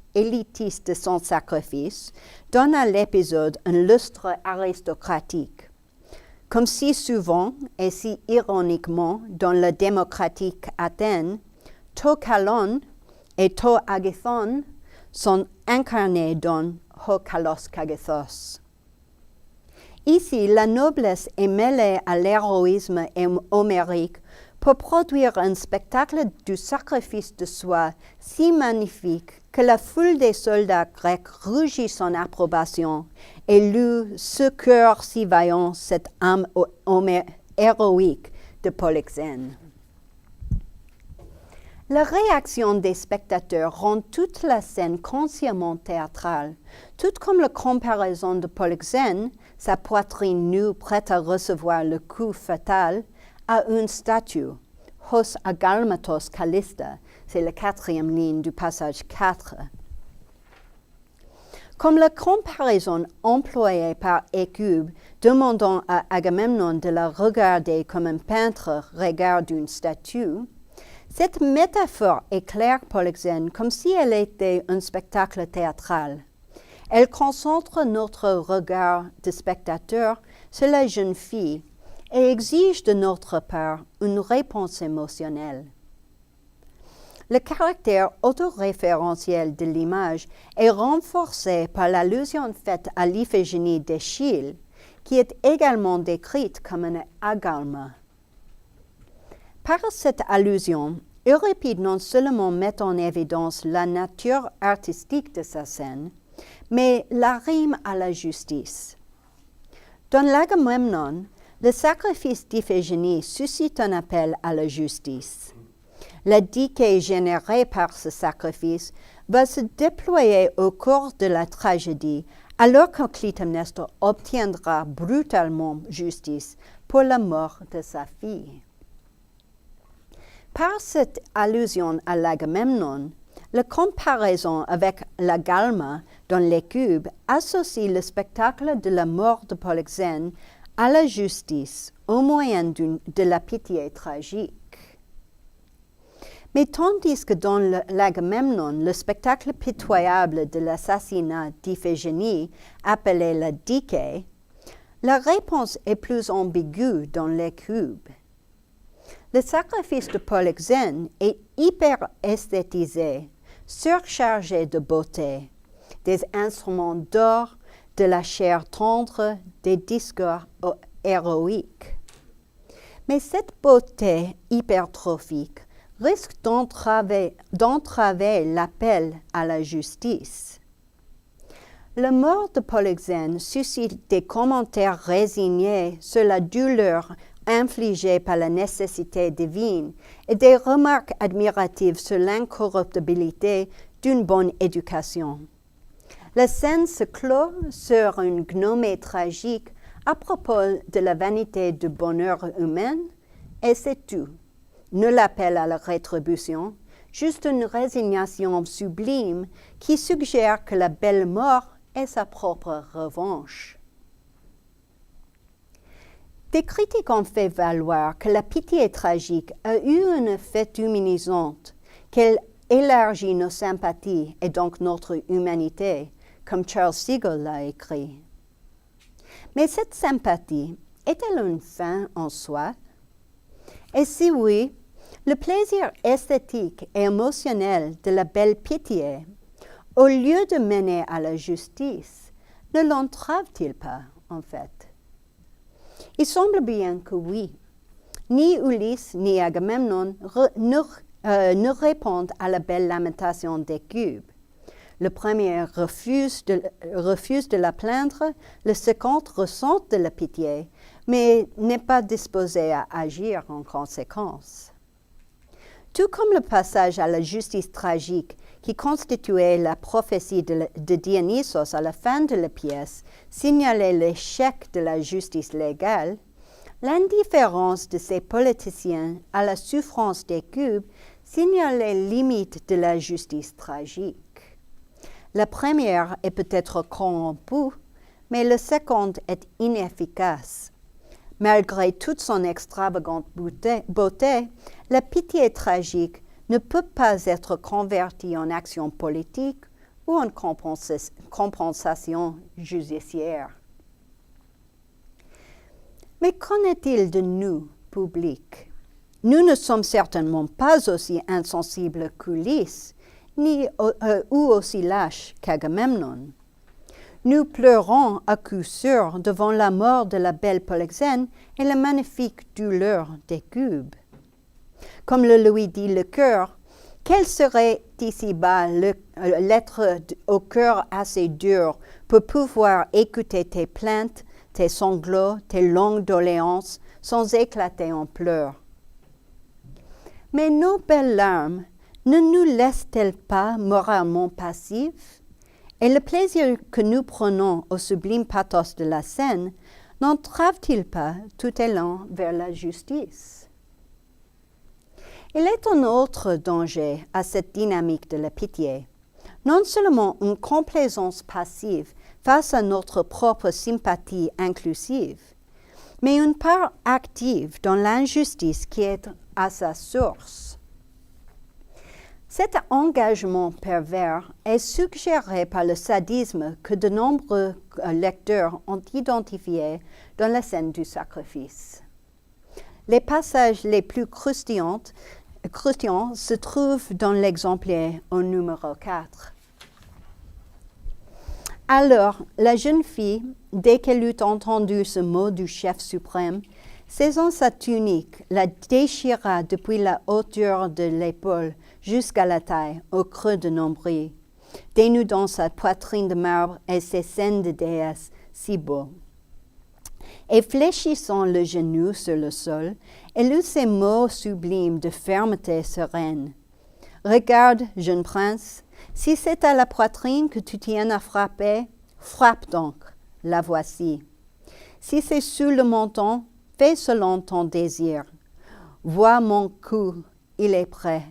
de son sacrifice donne à l'épisode un lustre aristocratique. Comme si souvent et si ironiquement dans la démocratique Athènes, To Kalon et To Agathon sont incarnés dans Ho Kalos Kagathos. Ici, la noblesse est mêlée à l'héroïsme homérique pour produire un spectacle du sacrifice de soi si magnifique que la foule des soldats grecs rugit son approbation et loue ce cœur si vaillant, cette âme héroïque de Polyxène. La réaction des spectateurs rend toute la scène consciemment théâtrale, tout comme la comparaison de Polyxène, sa poitrine nue prête à recevoir le coup fatal, à une statue, Hos agalmatos Callista, c'est la 4e ligne du passage 4. Comme la comparaison employée par Hécube demandant à Agamemnon de la regarder comme un peintre regarde une statue, cette métaphore éclaire Polyxène comme si elle était un spectacle théâtral. Elle concentre notre regard de spectateur sur la jeune fille et exige de notre part une réponse émotionnelle. Le caractère autoréférentiel de l'image est renforcé par l'allusion faite à l'Iphigénie d'Échille, qui est également décrite comme un agalma. Par cette allusion, Euripide non seulement met en évidence la nature artistique de sa scène, mais la rime à la justice. Dans l'Agamemnon, le sacrifice d'Iphigénie suscite un appel à la justice. La dike générée par ce sacrifice va se déployer au cours de la tragédie, alors que Clytemnestre obtiendra brutalement justice pour la mort de sa fille. Par cette allusion à l'Agamemnon, la comparaison avec la Galma dans l'Hécube associe le spectacle de la mort de Polyxène à la justice au moyen de la pitié tragique. Mais tandis que dans l'Agamemnon, le spectacle pitoyable de l'assassinat d'Iphigénie, appelé la dike, la réponse est plus ambiguë dans l'Hécube. Le sacrifice de Polyxène est hyper esthétisé, surchargé de beauté, des instruments d'or, de la chair tendre, des discours héroïques. Mais cette beauté hypertrophique risque d'entraver l'appel à la justice. La mort de Polyxène suscite des commentaires résignés sur la douleur infligées par la nécessité divine et des remarques admiratives sur l'incorruptibilité d'une bonne éducation. La scène se clôt sur une gnomée tragique à propos de la vanité du bonheur humain, et c'est tout. Nul appel à la rétribution, juste une résignation sublime qui suggère que la belle mort est sa propre revanche. Des critiques ont fait valoir que la pitié tragique a eu un effet humanisant, qu'elle élargit nos sympathies et donc notre humanité, comme Charles Siegel l'a écrit. Mais cette sympathie est-elle une fin en soi? Et si oui, le plaisir esthétique et émotionnel de la belle pitié, au lieu de mener à la justice, ne l'entrave-t-il pas, en fait? Il semble bien que oui. Ni Ulysse ni Agamemnon ne répondent à la belle lamentation d'Hécube. Le premier refuse de la plaindre, le second ressent de la pitié, mais n'est pas disposé à agir en conséquence. Tout comme le passage à la justice tragique qui constituait la prophétie de Dionysos à la fin de la pièce signalait l'échec de la justice légale, l'indifférence de ces politiciens à la souffrance d'Hécube signale les limites de la justice tragique. La première est peut-être corrompue, mais la seconde est inefficace. Malgré toute son extravagante beauté, la pitié tragique ne peut pas être convertie en action politique ou en compensation judiciaire. Mais qu'en est-il de nous, public? Nous ne sommes certainement pas aussi insensibles qu'Ulysse, ou aussi lâches qu'Agamemnon. Nous pleurons à coup sûr devant la mort de la belle Polyxène et la magnifique douleur d'Hécube. Comme le lui dit le cœur, quel serait ici-bas l'être au cœur assez dur pour pouvoir écouter tes plaintes, tes sanglots, tes longues doléances, sans éclater en pleurs? Mais nos belles larmes ne nous laissent-elles pas moralement passifs? Et le plaisir que nous prenons au sublime pathos de la scène n'entrave-t-il pas tout élan vers la justice? Il est un autre danger à cette dynamique de la pitié. Non seulement une complaisance passive face à notre propre sympathie inclusive, mais une part active dans l'injustice qui est à sa source. Cet engagement pervers est suggéré par le sadisme que de nombreux lecteurs ont identifié dans la scène du sacrifice. Les passages les plus croustillants se trouvent dans l'exemplaire au numéro 4. Alors, la jeune fille, dès qu'elle eut entendu ce mot du chef suprême, saisissant sa tunique, la déchira depuis la hauteur de l'épaule jusqu'à la taille, au creux de nombril, dénudant sa poitrine de marbre et ses seins de déesse si beaux. Et fléchissant le genou sur le sol, elle eut ces mots sublimes de fermeté sereine. « Regarde, jeune prince, si c'est à la poitrine que tu tiens à frapper, frappe donc, la voici. Si c'est sous le menton, fais selon ton désir. Vois mon coup, il est prêt. »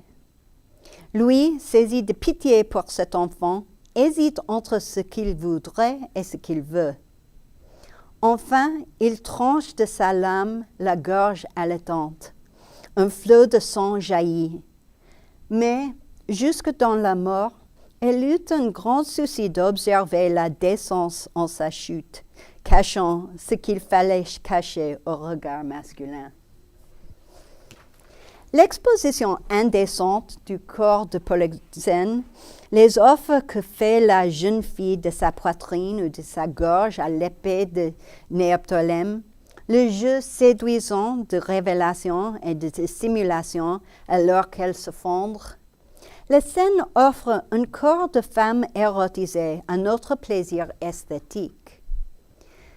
Lui, saisi de pitié pour cet enfant, hésite entre ce qu'il voudrait et ce qu'il veut. Enfin, il tranche de sa lame la gorge allaitante. Un flot de sang jaillit. Mais, jusque dans la mort, elle eut un grand souci d'observer la décence en sa chute, cachant ce qu'il fallait cacher au regard masculin. L'exposition indécente du corps de Polyxène, les offres que fait la jeune fille de sa poitrine ou de sa gorge à l'épée de Néoptolème, le jeu séduisant de révélation et de simulation alors qu'elles se fondent, la scène offre un corps de femme érotisée à notre plaisir esthétique.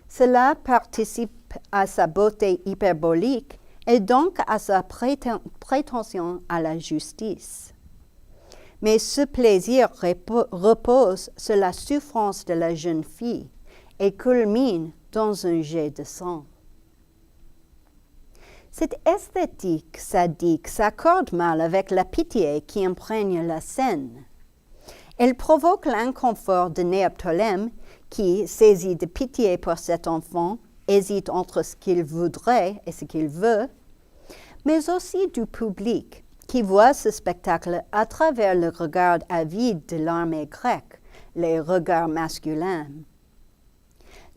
Cela participe à sa beauté hyperbolique et donc à sa prétention à la justice. Mais ce plaisir repose sur la souffrance de la jeune fille et culmine dans un jet de sang. Cette esthétique sadique s'accorde mal avec la pitié qui imprègne la scène. Elle provoque l'inconfort de Néoptolème qui, saisi de pitié pour cet enfant, hésite entre ce qu'il voudrait et ce qu'il veut, mais aussi du public qui voit ce spectacle à travers le regard avide de l'armée grecque, les regards masculins.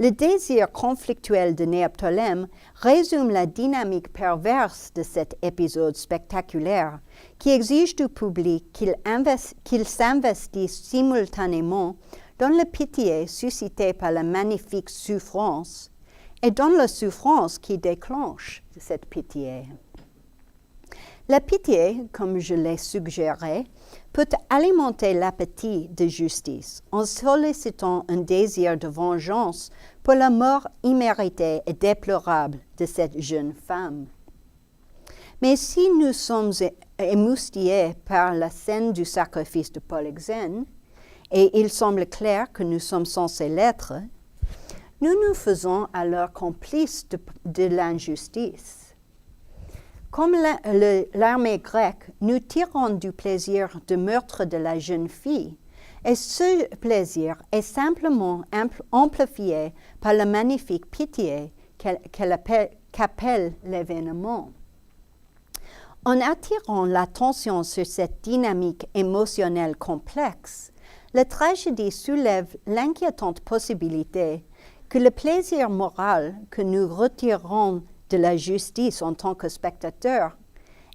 Le désir conflictuel de Néoptolème résume la dynamique perverse de cet épisode spectaculaire qui exige du public qu'il s'investisse simultanément dans la pitié suscitée par la magnifique souffrance et dans la souffrance qui déclenche cette pitié. La pitié, comme je l'ai suggéré, peut alimenter l'appétit de justice en sollicitant un désir de vengeance pour la mort imméritée et déplorable de cette jeune femme. Mais si nous sommes émoustillés par la scène du sacrifice de Polyxène, et il semble clair que nous sommes censés l'être, nous nous faisons alors complices de l'injustice. Comme l'armée grecque, nous tirons du plaisir de meurtre de la jeune fille, et ce plaisir est simplement amplifié par la magnifique pitié qu'appelle l'événement. En attirant l'attention sur cette dynamique émotionnelle complexe, la tragédie soulève l'inquiétante possibilité que le plaisir moral que nous retirons de la justice en tant que spectateur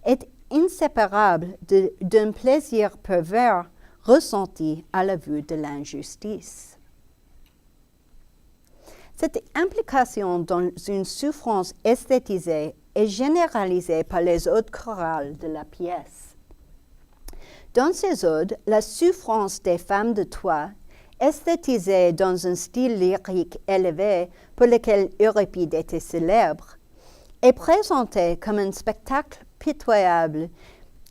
est inséparable d'un plaisir pervers ressenti à la vue de l'injustice. Cette implication dans une souffrance esthétisée est généralisée par les odes chorales de la pièce. Dans ces odes, la souffrance des femmes de Troie, esthétisée dans un style lyrique élevé pour lequel Euripide était célèbre, est présentée comme un spectacle pitoyable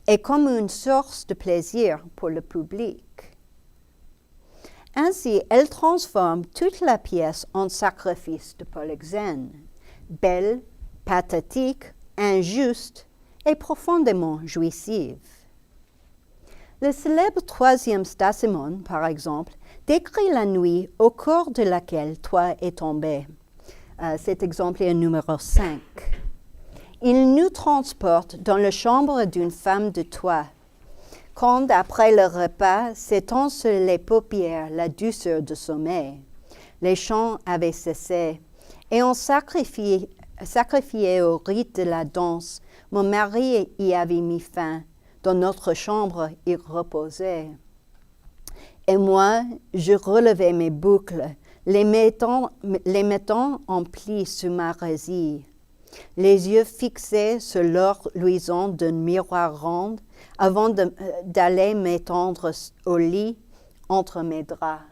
et comme une source de plaisir pour le public. Ainsi, elle transforme toute la pièce en sacrifice de Polyxène, belle, pathétique, injuste et profondément jouissive. Le célèbre troisième Stasimon, par exemple, décrit la nuit au cours de laquelle Troie est tombée. Cet exemple est numéro 5. Il nous transporte dans la chambre d'une femme de Troie, quand, après le repas, s'étend sur les paupières la douceur du sommeil. Les chants avaient cessé, et on sacrifiait au rite de la danse. Mon mari y avait mis fin. Dans notre chambre, il reposait. Et moi, je relevais mes boucles, les mettant en plis sous ma résille, les yeux fixés sur l'or luisant d'un miroir rond, avant d'aller m'étendre au lit entre mes draps.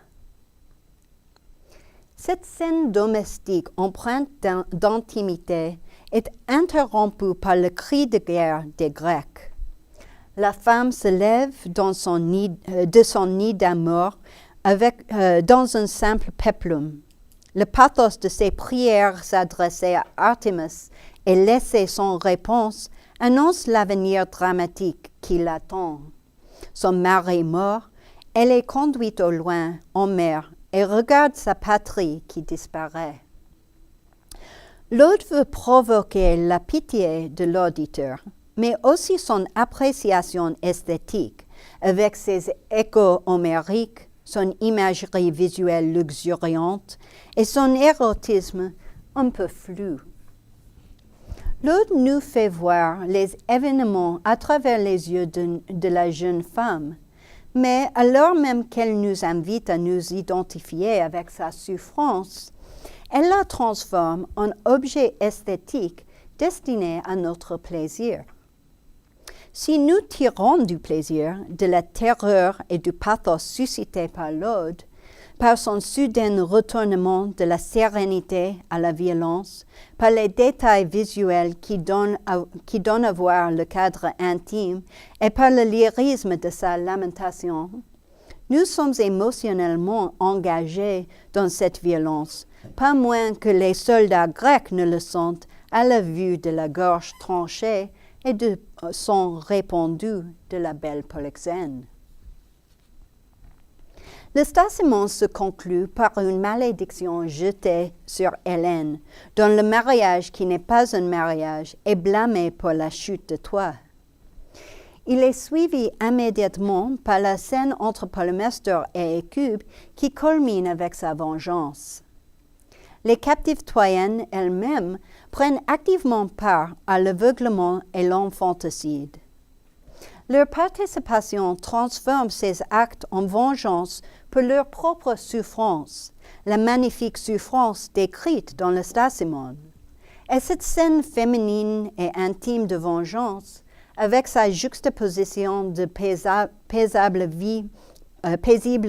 Cette scène domestique empreinte d'intimité est interrompue par le cri de guerre des Grecs. La femme se lève de son nid d'amour dans un simple péplum. Le pathos de ses prières s'adresser à Artémis et laisser sans réponse annonce l'avenir dramatique qui l'attend. Son mari mort, elle est conduite au loin, en mer, et regarde sa patrie qui disparaît. L'autre veut provoquer la pitié de l'auditeur, mais aussi son appréciation esthétique, avec ses échos homériques, son imagerie visuelle luxuriante et son érotisme un peu flou. L'autre nous fait voir les événements à travers les yeux de la jeune femme, mais alors même qu'elle nous invite à nous identifier avec sa souffrance, elle la transforme en objet esthétique destiné à notre plaisir. Si nous tirons du plaisir, de la terreur et du pathos suscités par l'ode, par son soudain retournement de la sérénité à la violence, par les détails visuels qui donnent à voir le cadre intime et par le lyrisme de sa lamentation, nous sommes émotionnellement engagés dans cette violence, pas moins que les soldats grecs ne le sont à la vue de la gorge tranchée et du sang répandu de la belle Polyxène. Le stationnement se conclut par une malédiction jetée sur Hélène, dont le mariage qui n'est pas un mariage est blâmé pour la chute de Troie. Il est suivi immédiatement par la scène entre Polymestor et Hécube qui culmine avec sa vengeance. Les captives troyennes elles-mêmes prennent activement part à l'aveuglement et l'enfanticide. Leur participation transforme ces actes en vengeance pour leur propre souffrance, la magnifique souffrance décrite dans le Stasimon. Et cette scène féminine et intime de vengeance, avec sa juxtaposition de paisible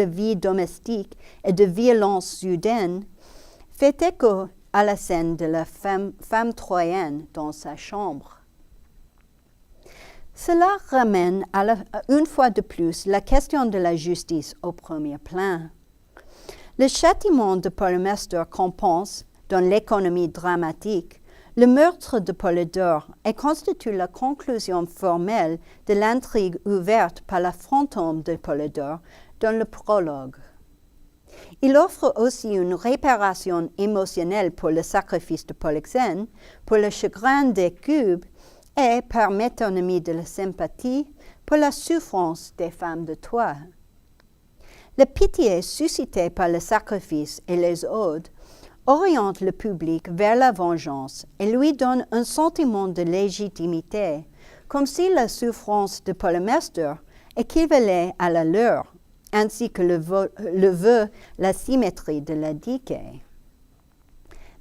vie domestique et de violence soudaine, fait écho à la scène de la femme troyenne dans sa chambre. Cela ramène une fois de plus la question de la justice au premier plan. Le châtiment de Polymestor compense, dans l'économie dramatique, le meurtre de Polydore et constitue la conclusion formelle de l'intrigue ouverte par la fantôme de Polydore dans le prologue. Il offre aussi une réparation émotionnelle pour le sacrifice de Polyxène, pour le chagrin d'Hécube et, par métonymie de la sympathie, pour la souffrance des femmes de Troie. La pitié suscitée par le sacrifice et les odes oriente le public vers la vengeance et lui donne un sentiment de légitimité, comme si la souffrance de Polymestor équivalait à la leur, ainsi que le veut la symétrie de la Dike.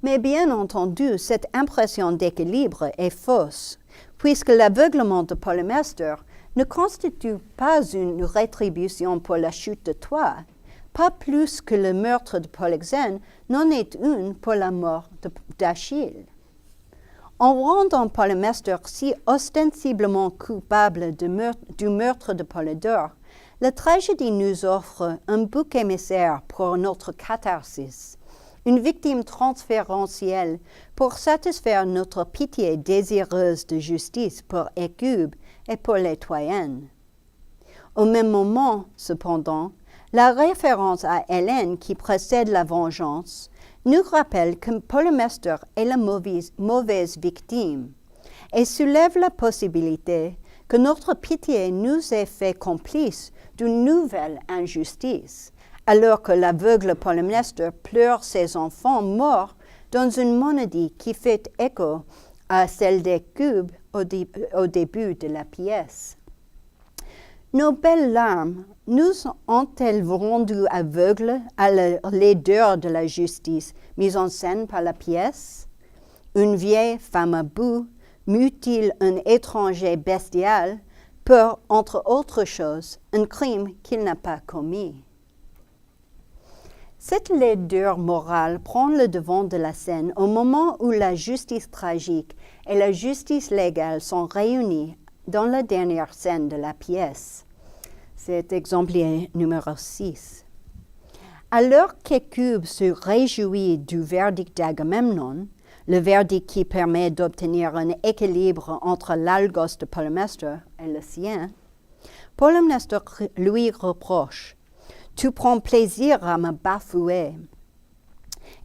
Mais bien entendu, cette impression d'équilibre est fausse, puisque l'aveuglement de Polymestor ne constitue pas une rétribution pour la chute de Troie, pas plus que le meurtre de Polyxène n'en est une pour la mort d'Achille. En rendant Polymestor si ostensiblement coupable du meurtre de Polydore, la tragédie nous offre un bouc émissaire pour notre catharsis, une victime transférentielle pour satisfaire notre pitié désireuse de justice pour Hécube et pour les Troyennes. Au même moment, cependant, la référence à Hélène qui précède la vengeance nous rappelle que Polymestor est la mauvaise victime et soulève la possibilité que notre pitié nous ait fait complices d'une nouvelle injustice, alors que l'aveugle Polymestor pleure ses enfants morts dans une monodie qui fait écho à celle d'Hécube au début de la pièce. Nos belles larmes nous ont-elles rendu aveugles à la laideur de la justice mise en scène par la pièce? Une vieille femme à bout mutile un étranger bestial pour, entre autres choses, un crime qu'il n'a pas commis. Cette laideur morale prend le devant de la scène au moment où la justice tragique et la justice légale sont réunies dans la dernière scène de la pièce. C'est exemplaire numéro 6. Alors qu'Hécube se réjouit du verdict d'Agamemnon, le verdict qui permet d'obtenir un équilibre entre l'algos de Polymestor et le sien, Polymestor lui reproche « Tu prends plaisir à me bafouer ».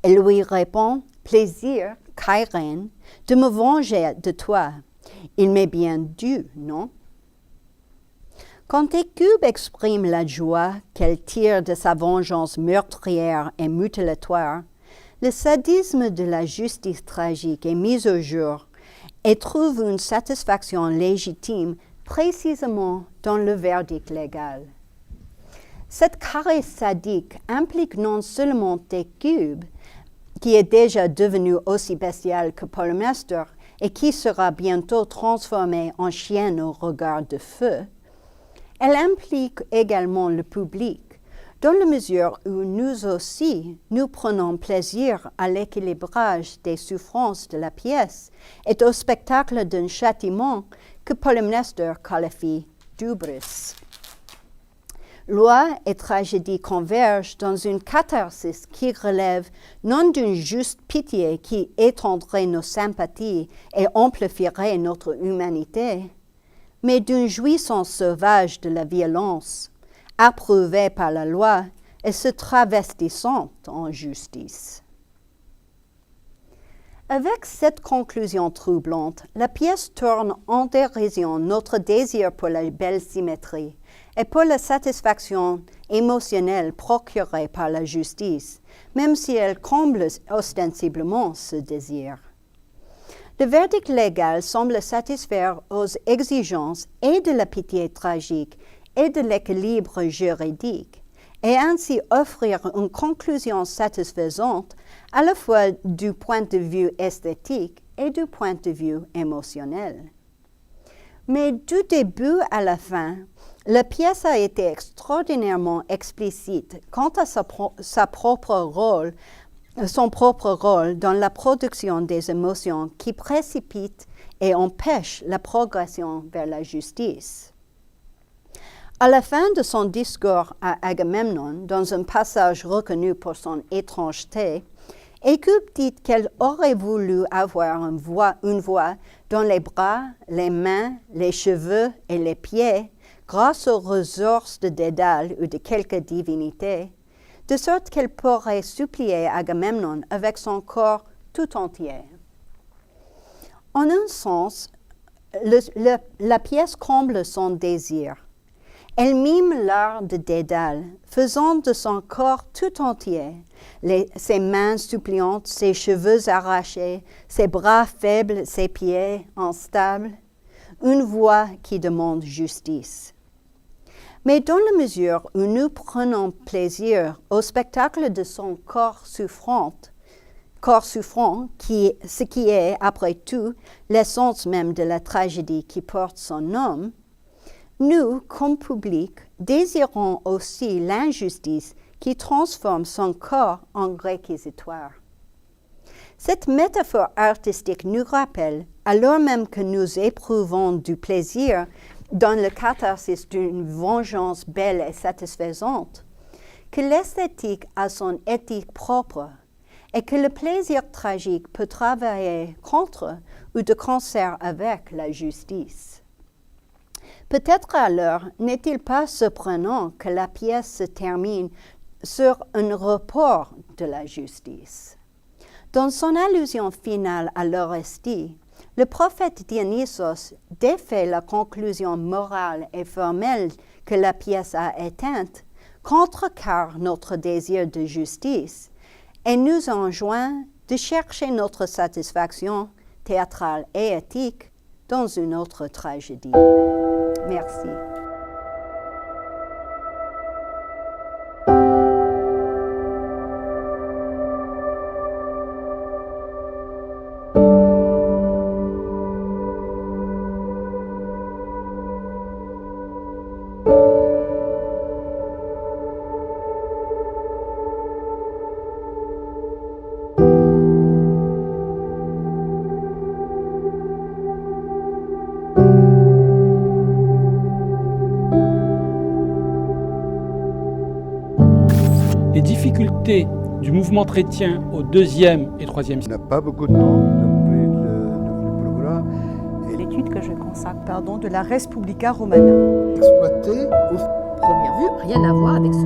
Elle lui répond « Plaisir, Chairène, de me venger de toi. Il m'est bien dû, non ?» Quand Hécube exprime la joie qu'elle tire de sa vengeance meurtrière et mutilatoire, le sadisme de la justice tragique est mis au jour et trouve une satisfaction légitime précisément dans le verdict légal. Cette caresse sadique implique non seulement Hécube, qui est déjà devenu aussi bestial que Polymestor et qui sera bientôt transformé en chienne au regard de feu, elle implique également le public, Dans la mesure où nous aussi, nous prenons plaisir à l'équilibrage des souffrances de la pièce et au spectacle d'un châtiment que Polymnestor qualifie d'hubris. Loi et tragédie convergent dans une catharsis qui relève non d'une juste pitié qui étendrait nos sympathies et amplifierait notre humanité, mais d'une jouissance sauvage de la violence, approuvée par la loi et se travestissant en justice. Avec cette conclusion troublante, la pièce tourne en dérision notre désir pour la belle symétrie et pour la satisfaction émotionnelle procurée par la justice, même si elle comble ostensiblement ce désir. Le verdict légal semble satisfaire aux exigences et de la pitié tragique et de l'équilibre juridique, et ainsi offrir une conclusion satisfaisante à la fois du point de vue esthétique et du point de vue émotionnel. Mais du début à la fin, la pièce a été extraordinairement explicite quant à son propre rôle dans la production des émotions qui précipitent et empêchent la progression vers la justice. À la fin de son discours à Agamemnon, dans un passage reconnu pour son étrangeté, Écupe dit qu'elle aurait voulu avoir une voix dont les bras, les mains, les cheveux et les pieds, grâce aux ressources de Dédale ou de quelque divinité, de sorte qu'elle pourrait supplier Agamemnon avec son corps tout entier. En un sens, la pièce comble son désir. Elle mime l'art de Dédale, faisant de son corps tout entier, ses mains suppliantes, ses cheveux arrachés, ses bras faibles, ses pieds instables, une voix qui demande justice. Mais dans la mesure où nous prenons plaisir au spectacle de son corps souffrant, ce qui est, après tout, l'essence même de la tragédie qui porte son nom, nous, comme public, désirons aussi l'injustice qui transforme son corps en réquisitoire. Cette métaphore artistique nous rappelle, alors même que nous éprouvons du plaisir dans le catharsis d'une vengeance belle et satisfaisante, que l'esthétique a son éthique propre et que le plaisir tragique peut travailler contre ou de concert avec la justice. Peut-être alors n'est-il pas surprenant que la pièce se termine sur un report de la justice. Dans son allusion finale à l'Orestie, le prophète Dionysos défait la conclusion morale et formelle que la pièce a éteinte, contrecarre notre désir de justice et nous enjoint de chercher notre satisfaction théâtrale et éthique dans une autre tragédie. Merci. Les difficultés du mouvement chrétien au deuxième et troisième On siècle. n'a pas beaucoup de temps d'après le programme. L'étude que je consacre, de la Res Publica Romana. Exploité au Première vue, rien à voir avec ce